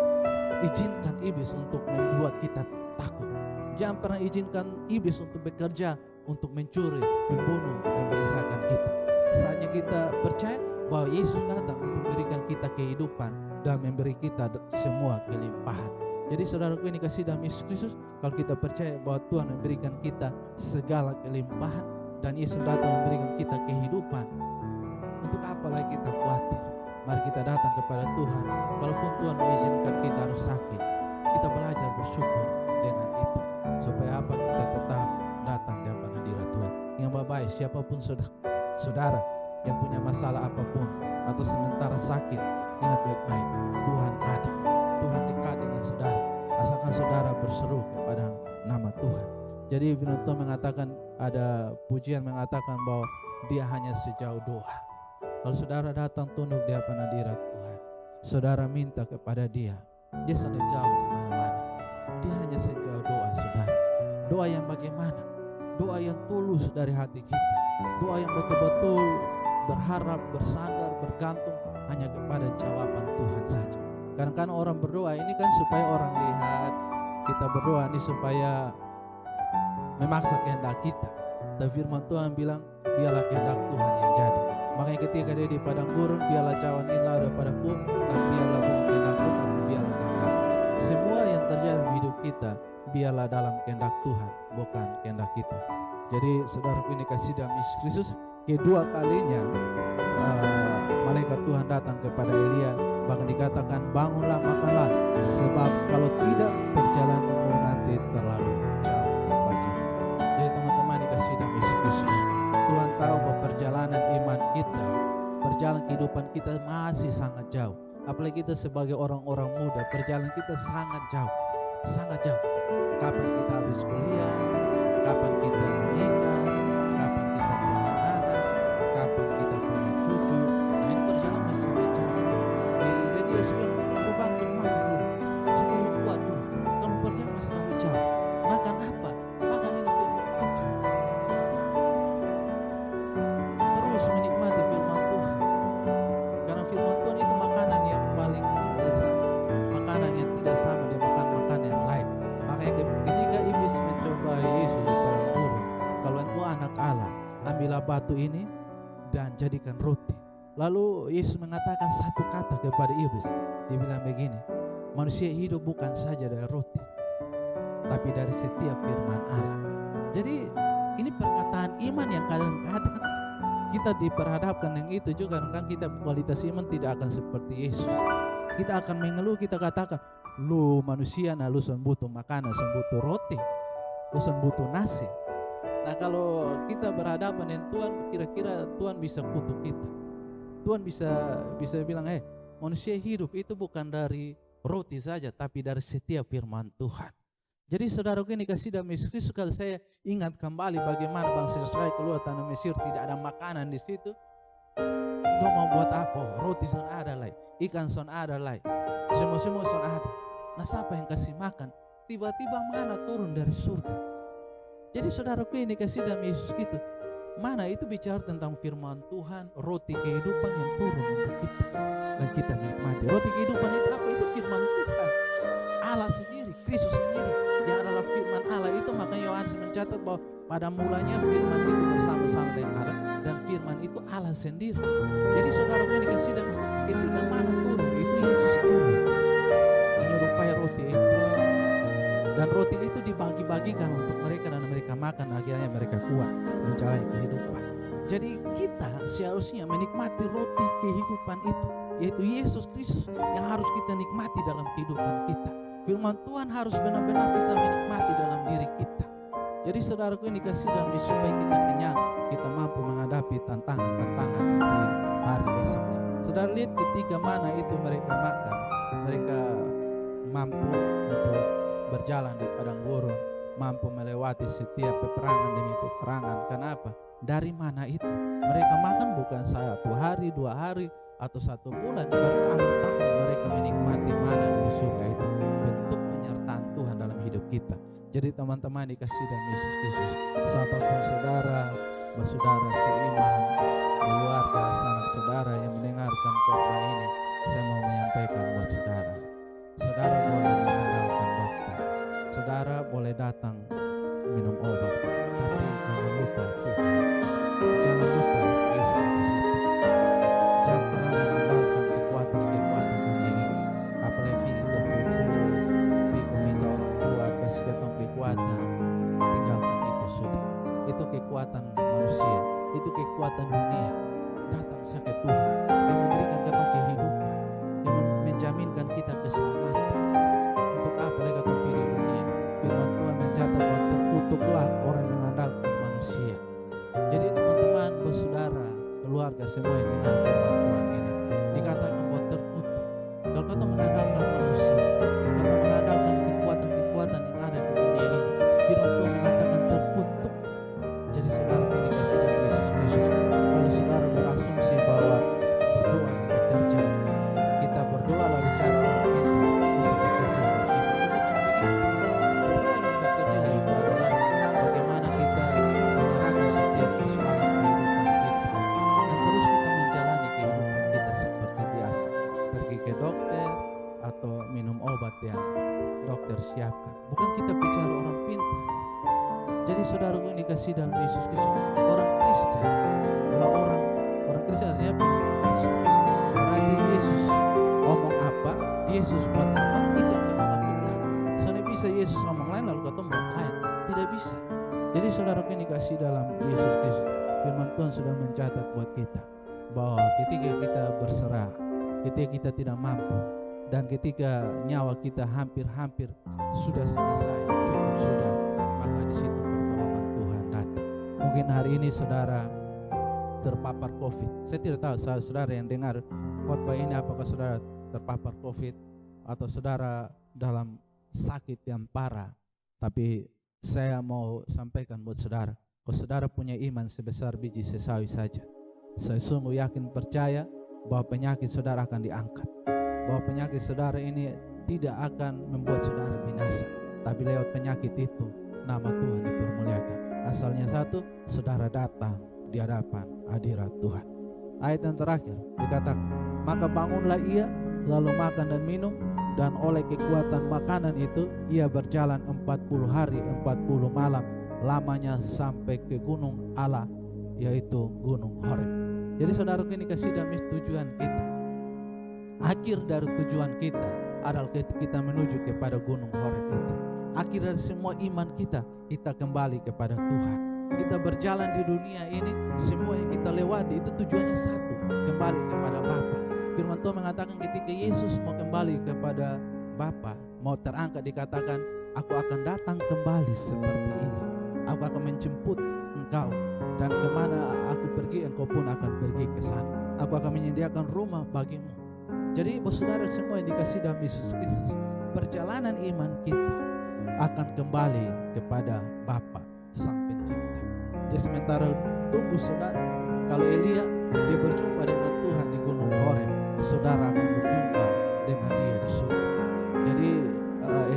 izinkan iblis untuk membuat kita takut. Jangan pernah izinkan iblis untuk bekerja, untuk mencuri, membunuh, dan membinasakan kita. Saatnya kita percaya bahwa Yesus datang untuk memberikan kita kehidupan dan memberi kita semua kelimpahan. Jadi saudaraku ini kasih dalam Yesus Kristus, kalau kita percaya bahwa Tuhan memberikan kita segala kelimpahan dan Yesus datang memberikan kita kehidupan, untuk apa lagi kita khawatir? Mari kita datang kepada Tuhan. Walaupun Tuhan mengizinkan kita harus sakit, kita belajar bersyukur dengan itu. Supaya apa? Kita tetap datang di hadapan hadirat Tuhan. Yang baik, siapapun saudara yang punya masalah apapun atau sementara sakit, ingat baik-baik, Tuhan ada. Tuhan dekat dengan saudara. Asalkan saudara berseru kepada nama Tuhan. Jadi firman Tuhan mengatakan, ada pujian mengatakan bahwa dia hanya sejauh doa. Kalau saudara datang tunduk di hadapan hadirat Tuhan, saudara minta kepada dia sudah jauh di mana-mana. Dia hanya sejauh doa saudara. Doa yang bagaimana? Doa yang tulus dari hati kita. Doa yang betul-betul berharap, bersandar, bergantung hanya kepada jawaban Tuhan saja. Kadang-kadang orang berdoa ini kan supaya orang lihat. Kita berdoa ini supaya memaksa kehendak kita. Dan firman Tuhan bilang, biarlah kehendak Tuhan yang jadi. Makanya ketika dia di padang gurun, biarlah cawan ini lada padaku, tapi biarlah bukan kehendakku, tapi biarlah kehendak. Semua yang terjadi dalam hidup kita, biarlah dalam kehendak Tuhan, bukan kehendak kita. Jadi saudaraku ini kasih dalam Yesus Kristus, kedua kalinya malaikat Tuhan datang kepada Elia, bahkan dikatakan bangunlah makanlah, sebab kalau tidak perjalananmu nanti terlalu jauh bagimu. Jadi teman-teman dikasih dalam Yesus Kristus, Tuhan tahu bahwa perjalanan iman kita, perjalanan kehidupan kita masih sangat jauh. Apalagi kita sebagai orang-orang muda, perjalanan kita sangat jauh, sangat jauh. Kapan kita habis kuliah, kapan kita menikah, kapan kita punya anak, kapan kita punya cucu. Nah ini perjalanan masih sangat jauh. Jadi Yesus bilang, lu bangun makan dulu, supaya lu kuat dulu. Kalau perjalanan masih sangat jauh, makan apa? Makan ini firman Tuhan. Terus menikmati firman Tuhan. Karena firman Tuhan itu makanan yang paling lezat, makanan yang tidak sama dia makan makanan yang lain. Makanya ketika iblis mencoba Yesus di padang gurun, kalau engkau anak Allah, ambillah batu ini dan jadikan roti. Lalu Yesus mengatakan satu kata kepada iblis. Dia bilang begini, manusia hidup bukan saja dari roti, tapi dari setiap firman Allah. Jadi ini perkataan iman yang kadang-kadang kita diperhadapkan yang itu juga, kan kita kualitas iman tidak akan seperti Yesus. Kita akan mengeluh, kita katakan, lu manusia nah lu butuh makanan, butuh roti, lu butuh nasi. Nah kalau kita berhadapan dengan Tuhan, kira-kira Tuhan bisa kutuk kita. Tuhan bisa bilang, manusia hidup itu bukan dari roti saja, tapi dari setiap firman Tuhan. Jadi saudaraku ini kasih dalam Yesus Kristus, kalau saya ingat kembali bagaimana bangsa Israel keluar tanah Mesir, tidak ada makanan di situ. Dia mau buat apa? Roti son ada lah, ikan son ada lah, semua son ada. Nah siapa yang kasih makan? Tiba-tiba mana turun dari surga. Jadi saudaraku ini kasih dalam Yesus gitu, mana itu bicara tentang firman Tuhan, roti kehidupan yang turun untuk kita dan kita menikmati. Roti kehidupan itu apa? Itu firman Tuhan, Allah sendiri, Kristus sendiri yang adalah firman Allah itu. Makanya Yohanes mencatat bahwa pada mulanya firman itu bersama-sama dengan Allah, dan firman itu Allah sendiri. Jadi saudaraku ini kasih dalam, ketika mana turun itu Yesus turun menyerupai roti itu, dan roti itu dibagi-bagikan untuk mereka dan mereka makan, akhirnya mereka kuat menjalani kehidupan. Jadi kita seharusnya menikmati roti kehidupan itu, yaitu Yesus Kristus yang harus kita nikmati dalam kehidupan kita. Firman Tuhan harus benar-benar kita menikmati dalam diri kita. Jadi saudaraku ini dikasih dalam Yesus supaya kita kenyang, kita mampu menghadapi tantangan-tantangan di hari esok. Saudara lihat ketika mana itu mereka makan, mereka mampu untuk berjalan di padang gurun, mampu melewati setiap peperangan demi peperangan. Kenapa? Dari mana itu? Mereka makan bukan 1 hari, 2 hari, atau 1 bulan, bertahun-tahun mereka menikmati mana dari surga itu. Bentuk penyertaan Tuhan dalam hidup kita. Jadi teman-teman dikasih dalam Yesus Kristus, siapapun saudara, bersaudara seiman, keluarga, sanak saudara yang mendengarkan khotbah ini, saya mau menyampaikan buat saudara. Saudara boleh mengandalkan dokter, saudara boleh datang minum obat, tapi jangan lupa Tuhan, jangan lupa Yesus di situ. Jangan pernah mengandalkan kekuatan dunia ini, apalagi kalau fufu, minta orang tua kasih ketong kekuatan, tinggalkan itu sudah. Itu kekuatan manusia, itu kekuatan dunia. Datang saja Tuhan yang memberikan ketong kehidupan, yang menjaminkan kita keselamatan. Untuk apa lagi ketong pilih dunia? Firman Tuhan mencatat bahwa terkutuklah orang yang mengandalkan manusia. Jadi teman-teman, bersaudara, keluarga semua yang dengar firman Tuhan ini, dikatakan bahwa terkutuk. Kalau kata mengandalkan manusia, kata mengandalkan kekuatan yang ada di dunia ini, firman Tuhan mengatakan terkutuk. Jadi saudara ini kasih dari Yesus Kristus. Kalau saudara berasumsi bahwa berdoa dan bekerja, kita berdoa lalu cara orang kita untuk bekerja buat kita, bukan begitu. Berdoa dan bekerja itu adalah bagaimana kita menyerahkan setiap persoalan kehidupan kita, dan terus kita menjalani kehidupan kita seperti biasa. Pergi ke dokter saudara ini kasih dalam Yesus Kristus. Orang Kristen adalah orang Kristen artinya pengikut Kristus. Berarti Yesus omong apa, Yesus buat apa, itu yang kita lakukan. Soalnya bisa Yesus omong lain lalu kita buat lain, tidak bisa. Jadi saudara ini kasih dalam Yesus Kristus. Firman Tuhan sudah mencatat buat kita bahwa ketika kita berserah, ketika kita tidak mampu, dan ketika nyawa kita hampir-hampir sudah selesai, cukup sudah, maka di situ pertolongan Tuhan datang. Mungkin hari ini saudara terpapar COVID. Saya tidak tahu saudara yang dengar khotbah ini apakah saudara terpapar COVID atau saudara dalam sakit yang parah. Tapi saya mau sampaikan buat saudara, kalau saudara punya iman sebesar biji sesawi saja, saya sungguh yakin percaya bahwa penyakit saudara akan diangkat, bahwa penyakit saudara ini tidak akan membuat saudara binasa, tapi lewat penyakit itu nama Tuhan dipermuliakan. Asalnya satu, saudara datang di hadapan hadirat Tuhan. Ayat yang terakhir dikatakan, maka bangunlah ia, lalu makan dan minum, dan oleh kekuatan makanan itu ia berjalan 40 hari 40 malam lamanya sampai ke gunung Allah, yaitu gunung Horeb. Jadi saudara ini kasih demi tujuan kita. Akhir dari tujuan kita adalah kita menuju kepada gunung Horeb itu. Akhir dari semua iman kita kembali kepada Tuhan. Kita berjalan di dunia ini, semua yang kita lewati itu tujuannya satu, kembali kepada Bapa. Firman Tuhan mengatakan ketika Yesus mau kembali kepada Bapa, mau terangkat, dikatakan, aku akan datang kembali seperti ini. Aku akan menjemput engkau, dan kemana aku pergi engkau pun akan pergi ke sana. Aku akan menyediakan rumah bagimu. Jadi saudara semua yang dikasih dalam Yesus Kristus, perjalanan iman kita akan kembali kepada Bapa Sang Pencipta. Dia sementara tunggu saudara. Kalau Elia dia berjumpa dengan Tuhan di gunung Horeb, saudara akan berjumpa dengan dia di surga. Jadi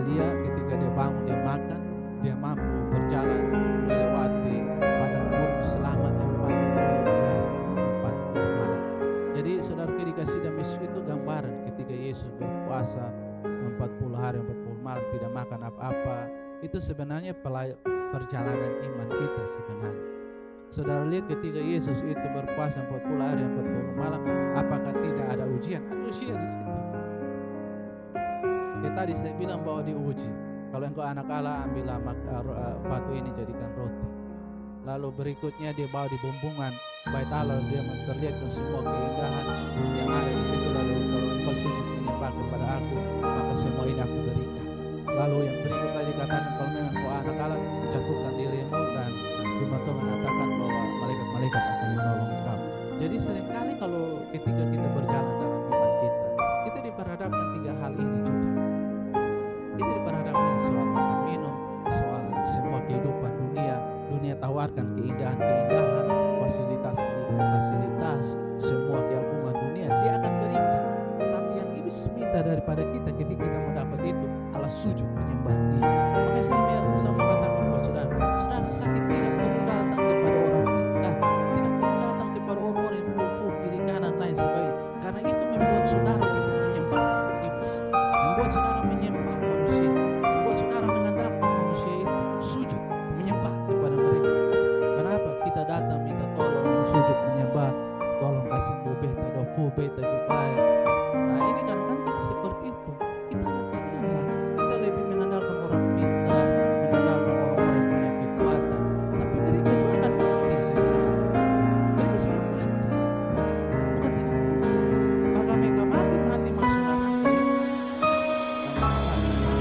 Elia ketika dia bangun, dia makan, dia mampu berjalan melewati padang gurun selama 40 hari 40 malam. Jadi saudara dikasih dalam Yesus itu gambaran ketika Yesus berpuasa 40 hari 40 malam tidak makan apa-apa. Itu sebenarnya perjalanan iman kita sebenarnya. Saudara lihat ketika Yesus itu berpuasa 40 hari 40 malam, apakah tidak ada ujian? Ada ujian di situ. Kayak tadi saya bilang bahwa diuji. Kalau engkau anak Allah, ambillah batu ini jadikan roti. Lalu berikutnya dia bawa di bumbungan bait Allah, dia memperlihatkan semua keindahan yang ada di situ. Lalu kalau engkau sujud menyembah kepada aku, maka semua ini aku berikan. Lalu yang berikutnya dikatakan, kalau memang engkau anak Allah, jatuhkan dirimu, dan Firman Tuhan mengatakan bahwa malaikat-malaikat akan menolong engkau. Jadi seringkali kalau ketika kita berjalan dalam iman kita diperhadapkan tiga hal ini juga. Kita diperhadapkan soal makan minum, soal semua kehidupan dunia tawarkan keindahan, fasilitas, semua keagungan dunia dia akan berikan. Tapi yang iblis minta daripada kita ketika kita mendapat itu adalah sujud menyembah Dia. Makanya saya mengatakan buat saudara sakit tidak perlu datang kepada orang pintar, tidak perlu datang kepada orang-orang yang fufu kiri kanan lain sebagainya, karena itu membuat saudara untuk menyembah iblis, membuat saudara menyembah manusia, membuat saudara mengandalkan manusia itu, sujud menyembah kepada mereka. Kenapa? Kita datang minta tolong, sujud menyembah, tolong kasih beta dofu beta jupai. Nah ini kadang-kadang kita seperti itu. Kita lupa Tuhan. Kita lebih mengandalkan orang pintar, mengandalkan orang-orang yang punya kekuatan. Tapi mereka juga akan mati sebenarnya. Mereka sudah mati, bukan tidak mati. Maka mereka mati masuk neraka itu. Dan merasakan menyembah.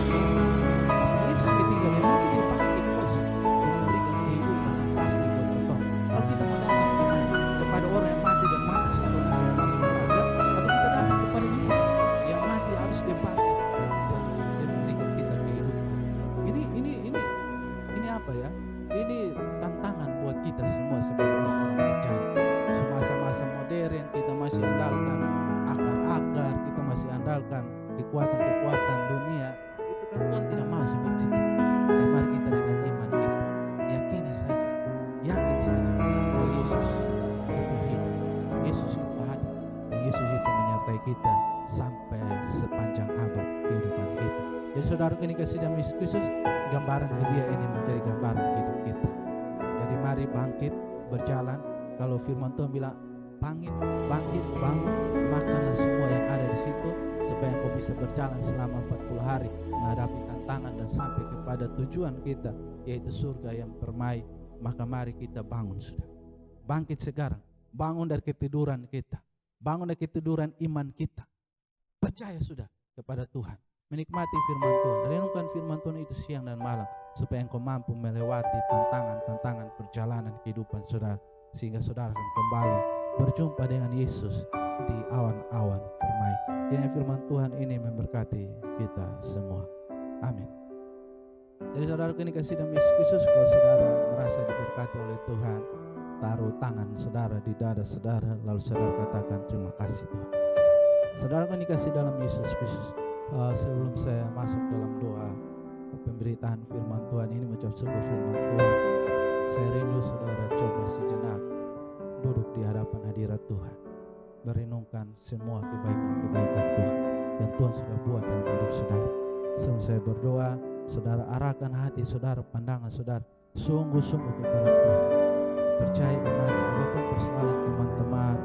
Tapi Yesus ketika dia mati dia bangkit bos, dia memberikan kehidupan yang pasti buat kita. Kalau kita mau datang kemana? Kepada orang yang mati dan mati setelahnya masuk neraka, atau kita datang kepada Yesus yang mati habis dia bangkit dan dia memberikan kita kehidupan. Ini apa ya? Ini tantangan buat kita semua sebagai orang-orang percaya. Semasa-masa modern kita masih andalkan akar-akar, kita masih andalkan kekuatan-kekuatan dunia. Itu kan Tuhan tidak mau seperti itu. Dan mari kita dengan iman kita yakin saja bahwa Yesus itu hidup, Yesus itu ada, dan Yesus itu menyertai kita sampai sepanjang abad kehidupan kita. Jadi saudara ini kasih dalam Yesus Kristus, gambaran Elia ini menjadi gambaran hidup kita. mari bangkit, berjalan. Kalau firman Tuhan bilang bangkit, bangun, makanlah semua yang ada di situ supaya engkau bisa berjalan selama 40 hari menghadapi tantangan dan sampai kepada tujuan kita, yaitu surga yang permai. Maka mari kita bangun, saudara. Bangkit sekarang, bangun dari ketiduran kita, bangun dari ketiduran iman kita. Percaya sudah kepada Tuhan, menikmati firman Tuhan, renungkan firman Tuhan itu siang dan malam supaya engkau mampu melewati tantangan perjalanan kehidupan saudara, sehingga saudara akan kembali berjumpa dengan Yesus di awan-awan permai. Kiranya firman Tuhan ini memberkati kita semua. Amin. Jadi saudara, ini kasih dalam Yesus Kristus, kalau saudara merasa diberkati oleh Tuhan, taruh tangan saudara di dada saudara, lalu saudara katakan terima kasih Tuhan. Saudara, ini kasih dalam Yesus Kristus, sebelum saya masuk dalam doa pemberitaan firman Tuhan ini, mengucap syukur firman Tuhan, saya rindu saudara coba sejenak duduk di hadapan hadirat Tuhan, merenungkan semua kebaikan-kebaikan Tuhan yang Tuhan sudah buat dalam hidup saudara. Sebelum saya berdoa, saudara arahkan hati saudara, pandangan saudara sungguh-sungguh kepada Tuhan. Percaya imani apapun persoalan teman-teman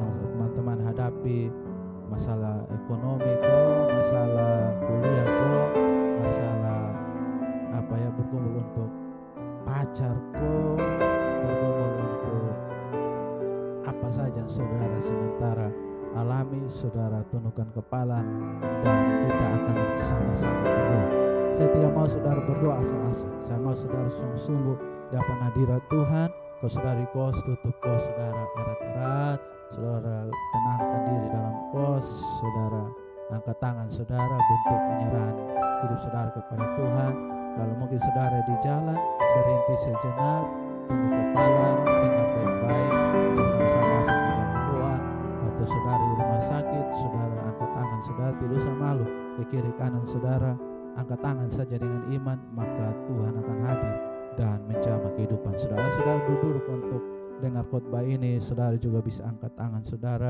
yang teman-teman hadapi, masalah ekonomi kok, masalah kuliah kok, masalah bergumul untuk pacar kok, bergumul untuk apa saja saudara sementara alami, saudara tundukkan kepala dan kita akan sama-sama berdoa. Saya tidak mau saudara berdoa asal-asal, saya mau saudara sungguh-sungguh di hadapan hadirat Tuhan. Kalau saudara di kos, tutup kos saudara erat-erat, saudara tenangkan diri dalam kos, saudara angkat tangan saudara bentuk penyerahan hidup saudara kepada Tuhan. Lalu mungkin saudara di jalan berhenti sejenak, tunduk kepala, dengar baik-baik, kita sama-sama masuk di dalam doa. Atau saudara di rumah sakit, saudara angkat tangan saudara, tidak usah malu ke kiri kanan saudara, angkat tangan saja dengan iman, maka Tuhan akan hadir dan menjamah kehidupan saudara. Saudara duduk untuk dengar khotbah ini, saudara juga bisa angkat tangan saudara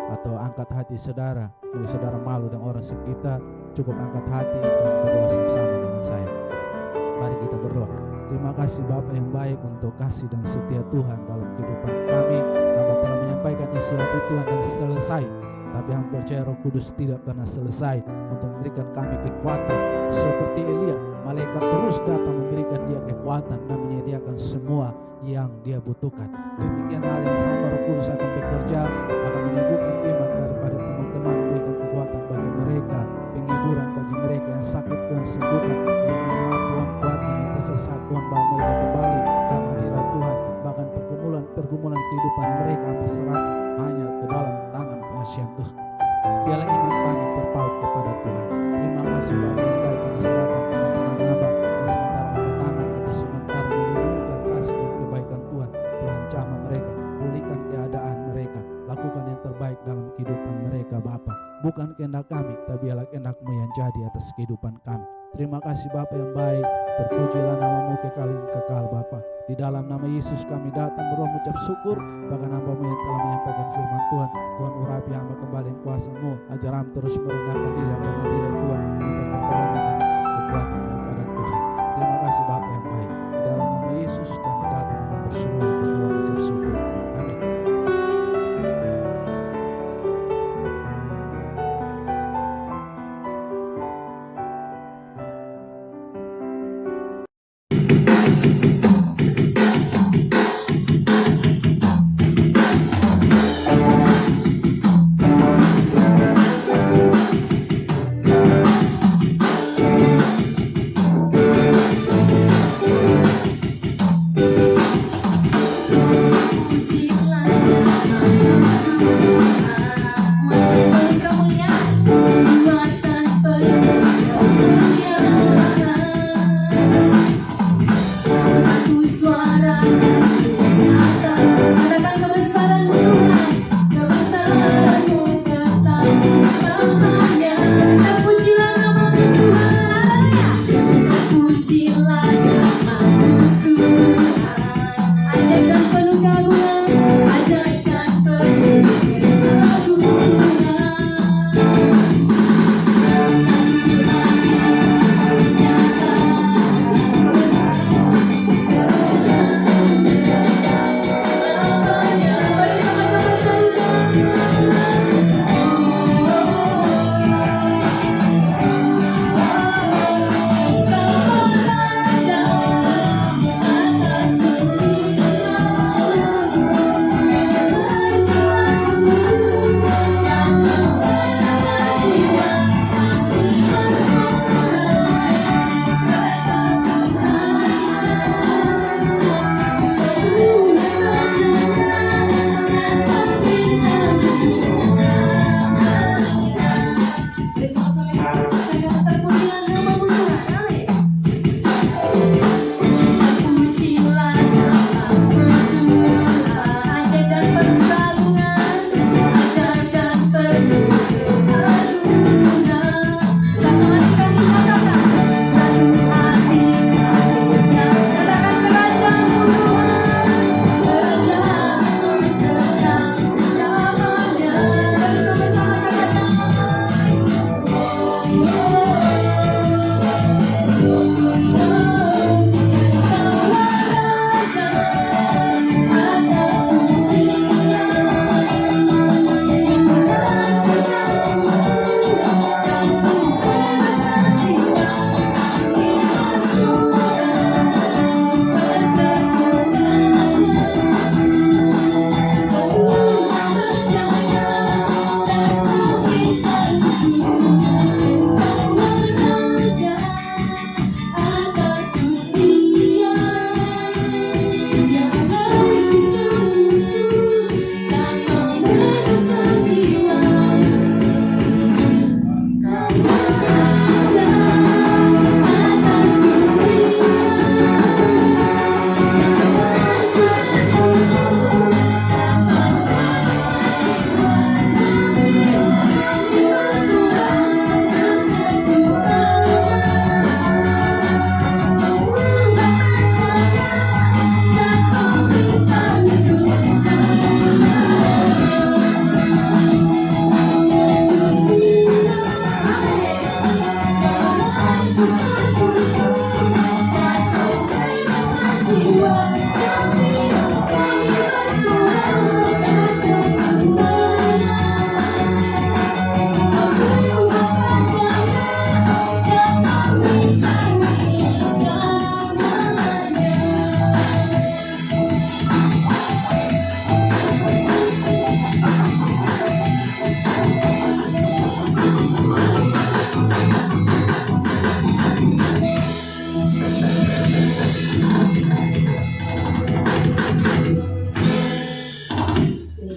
atau angkat hati saudara. Mungkin saudara malu dengan orang sekitar, cukup angkat hati dan berdoa sama-sama dengan saya. Mari kita berdoa. Terima kasih Bapa yang baik untuk kasih dan setia Tuhan dalam kehidupan kami. Hamba telah menyampaikan isi hati Tuhan dan selesai. Tapi hamba percaya Roh Kudus tidak pernah selesai untuk memberikan kami kekuatan. Seperti Elia, malaikat terus datang memberikan dia kekuatan dan menyediakan semua yang dia butuhkan. Demikian hal yang sama Roh Kudus akan bekerja, akan menyembuhkan iman daripada teman-teman, berikan kekuatan bagi mereka, penghiburan bagi mereka yang sakit Tuhan sembuhkan, yang lemah Tuhan kuatkan, yang tersesat Tuhan bawa mereka kembali dalam hadirat Tuhan. Bahkan pergumulan kehidupan mereka berserah hanya ke dalam tangan pengasihan Tuhan. Biarlah iman kami terpaut kepada Tuhan. Terima kasih Bapa yang baik, kami serahkan teman-teman Abah yang sementara angkat tangan atau sementara merenungkan kasih dan kebaikan Tuhan. Tuhan jamah mereka, pulihkan keadaan mereka, lakukan yang terbaik dalam kehidupan mereka Bapa. Bukan kehendak kami, tapi biarlah kehendak-Mu yang jadi atas kehidupan kami. Terima kasih Bapa yang baik, terpujilah nama-Mu kekal Bapa. Di dalam nama Yesus kami datang berdoa mengucap syukur, bahkan hamba-Mu yang telah menyampaikan firman Tuhan. Tuhan urapi hamba kembali yang kuasa-Mu, ajar hamba terus merendahkan diri hamba hadirat Tuhan, minta pertolongan dan kekuatan daripada Tuhan. Terima kasih Bapa yang baik. Di dalam nama Yesus kami datang dan bersyukur berdoa mengucap syukur. Amin.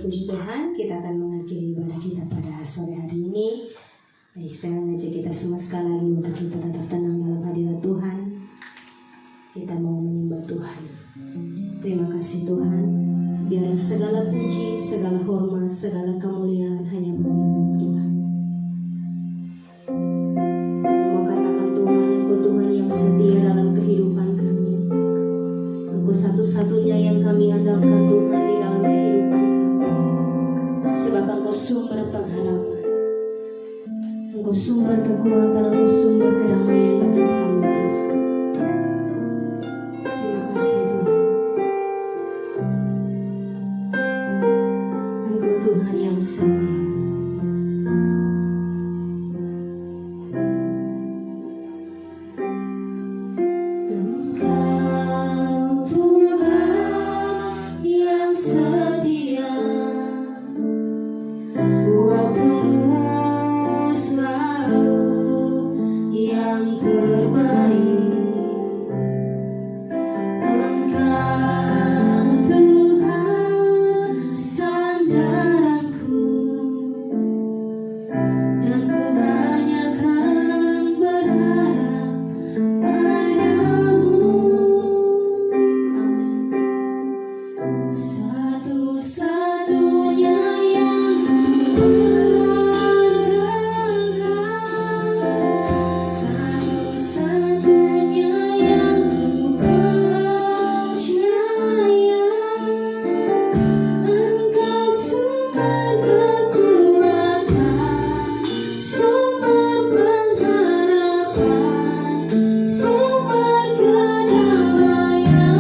puji Tuhan, kita akan mengakhiri ibadah kita pada sore hari ini. Baik, saya mengajak kita semua sekali lagi untuk kita tetap tenang dalam hadirat Tuhan. Kita mau menyembah Tuhan. Terima kasih Tuhan. Biar segala puji, segala hormat, segala kemuliaan hanya bagimu Tuhan. Mau katakan Tuhan, Engkau Tuhan yang setia dalam kehidupan kami. Engkau satu-satunya yang kami andalkan Tuhan di dalam kehidupan kami. Sebab Engkau sumber pengharapan. Engkau sumber kekuatan, Engkau sumber kedamaian bagi kami Tuhan. Terima kasih Tuhan. Engkau Tuhan yang setia. Engkau Tuhan yang setia. Waktumu selalu yang terbaik. Engkau Tuhan sandaranku, dan ku hanya kan berharap padamu. Amin. Satu-satunya yang ku andalkan, satu-satunya yang ku percaya. Engkau sumber kekuatan, sumber pengharapan, sumber kedamaian.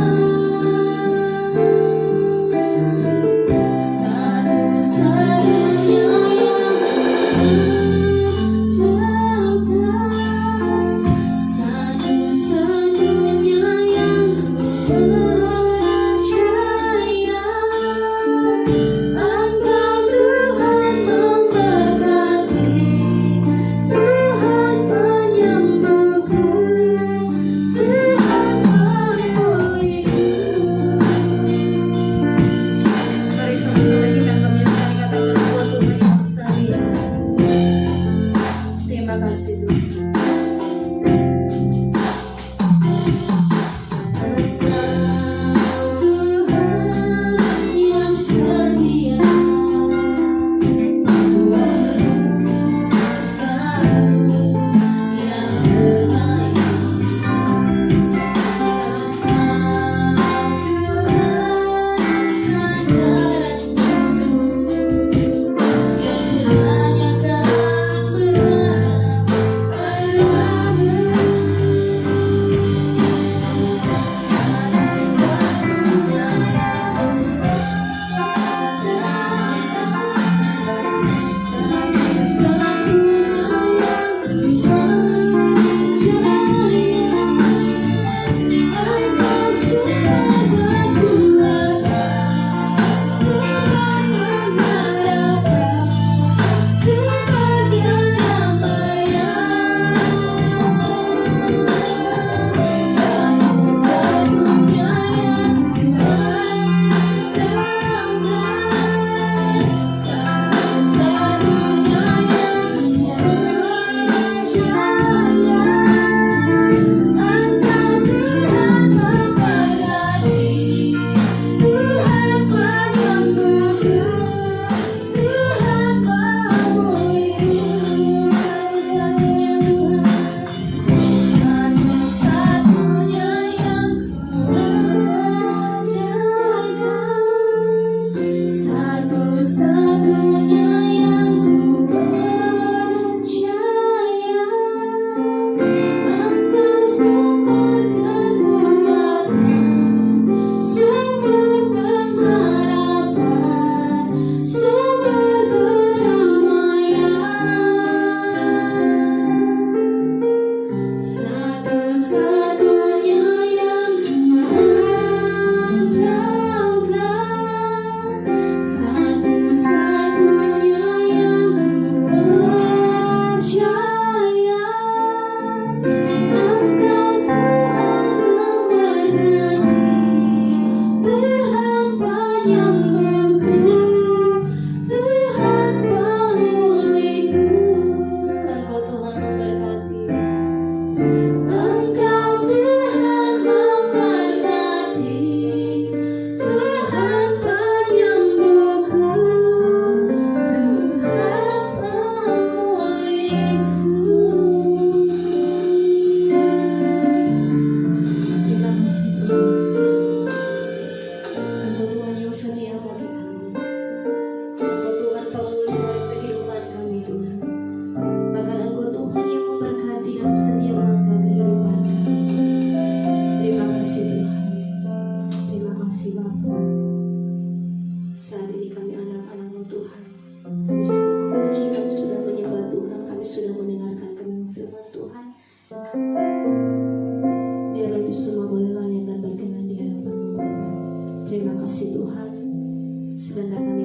Satu-satunya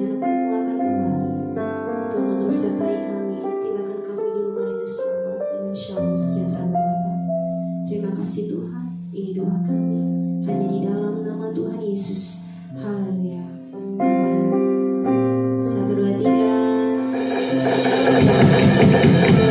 Hendak memulakan kembali. Tuhan untuk sertai kami, tibakan kami di rumah dengan selamat, dengan shalom sejahtera Bapa. Terima kasih Tuhan, ini doa kami hanya di dalam nama Tuhan Yesus. Haleluya. Amin. 1, 2, 3.